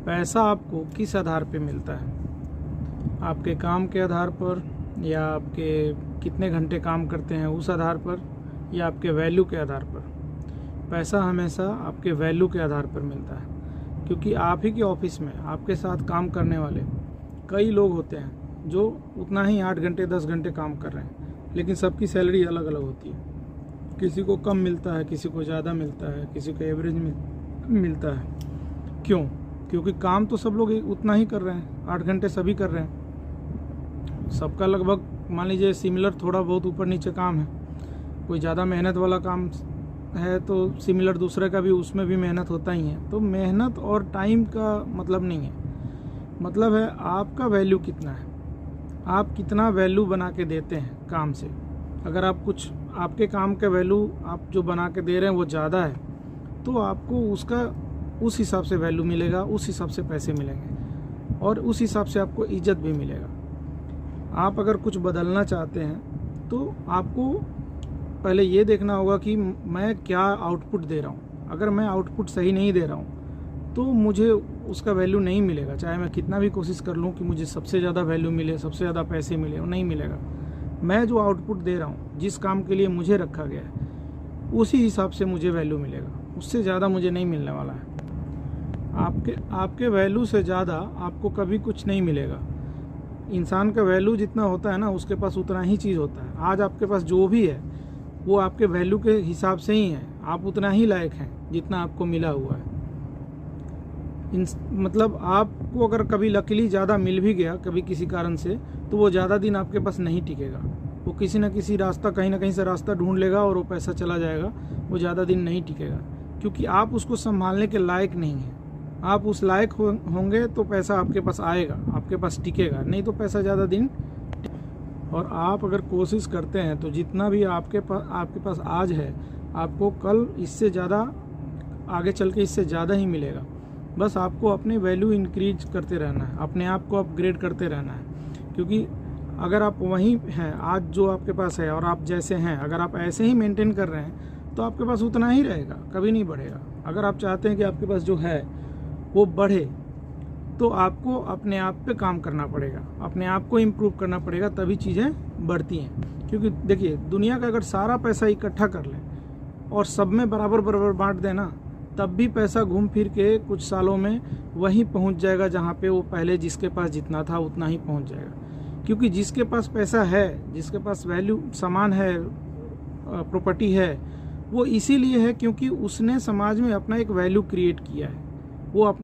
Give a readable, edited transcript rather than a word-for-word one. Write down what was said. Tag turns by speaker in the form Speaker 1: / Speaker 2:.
Speaker 1: पैसा आपको किस आधार पे मिलता है? आपके काम के आधार पर, या आपके कितने घंटे काम करते हैं उस आधार पर, या आपके वैल्यू के आधार पर? पैसा हमेशा आपके वैल्यू के आधार पर मिलता है, क्योंकि आप ही के ऑफिस में आपके साथ काम करने वाले कई लोग होते हैं जो उतना ही 8 घंटे 10 घंटे काम कर रहे हैं, लेकिन सबकी सैलरी अलग अलग होती है। किसी को कम मिलता है, किसी को ज़्यादा मिलता है, किसी को एवरेज मिलता है। क्यों? क्योंकि काम तो सब लोग उतना ही कर रहे हैं, 8 घंटे सभी कर रहे हैं। सबका लगभग मान लीजिए सिमिलर, थोड़ा बहुत ऊपर नीचे काम है। कोई ज़्यादा मेहनत वाला काम है तो सिमिलर दूसरे का भी, उसमें भी मेहनत होता ही है। तो मेहनत और टाइम का मतलब नहीं है, मतलब है आपका वैल्यू कितना है, आप कितना वैल्यू बना के देते हैं काम से। अगर आप कुछ, आपके काम का वैल्यू आप जो बना के दे रहे हैं वो ज़्यादा है, तो आपको उसका उस हिसाब से वैल्यू मिलेगा, उस हिसाब से पैसे मिलेंगे और उस हिसाब से आपको इज्जत भी मिलेगा। आप अगर कुछ बदलना चाहते हैं तो आपको पहले ये देखना होगा कि मैं क्या आउटपुट दे रहा हूँ। अगर मैं आउटपुट सही नहीं दे रहा हूँ तो मुझे उसका वैल्यू नहीं मिलेगा, चाहे मैं कितना भी कोशिश कर लूँ कि मुझे सबसे ज़्यादा वैल्यू मिले, सबसे ज़्यादा पैसे मिले, वो नहीं मिलेगा। मैं जो आउटपुट दे रहा हूँ, जिस काम के लिए मुझे रखा गया है, उसी हिसाब से मुझे वैल्यू मिलेगा, उससे ज़्यादा मुझे नहीं मिलने वाला है। आपके वैल्यू से ज़्यादा आपको कभी कुछ नहीं मिलेगा। इंसान का वैल्यू जितना होता है ना, उसके पास उतना ही चीज़ होता है। आज आपके पास जो भी है वो आपके वैल्यू के हिसाब से ही है, आप उतना ही लायक हैं जितना आपको मिला हुआ है। मतलब आपको अगर कभी लकीली ज़्यादा मिल भी गया कभी किसी कारण से, तो वो ज़्यादा दिन आपके पास नहीं टिकेगा। वो किसी न किसी रास्ता, कहीं ना कहीं से रास्ता ढूंढ लेगा और वो पैसा चला जाएगा, वो ज़्यादा दिन नहीं टिकेगा, क्योंकि आप उसको संभालने के लायक नहीं हैं। आप उस लायक होंगे तो पैसा आपके पास आएगा, आपके पास टिकेगा, नहीं तो पैसा ज़्यादा दिन। और आप अगर कोशिश करते हैं तो जितना भी आपके पास आज है, आपको कल इससे ज़्यादा, आगे चल के इससे ज़्यादा ही मिलेगा। बस आपको अपनी वैल्यू इंक्रीज करते रहना है, अपने आप को अपग्रेड करते रहना है। क्योंकि अगर आप वहीं हैं आज जो आपके पास है और आप जैसे हैं, अगर आप ऐसे ही मेंटेन कर रहे हैं तो आपके पास उतना ही रहेगा, कभी नहीं बढ़ेगा। अगर आप चाहते हैं कि आपके पास जो है वो बढ़े, तो आपको अपने आप पे काम करना पड़ेगा, अपने आप को इम्प्रूव करना पड़ेगा, तभी चीज़ें बढ़ती हैं। क्योंकि देखिए, दुनिया का अगर सारा पैसा इकट्ठा कर लें और सब में बराबर बराबर बांट देना, तब भी पैसा घूम फिर के कुछ सालों में वहीं पहुंच जाएगा जहां पे वो पहले जिसके पास जितना था उतना ही पहुंच जाएगा। क्योंकि जिसके पास पैसा है, जिसके पास वैल्यू, सामान है, प्रॉपर्टी है, वो इसीलिए है क्योंकि उसने समाज में अपना एक वैल्यू क्रिएट किया है। वो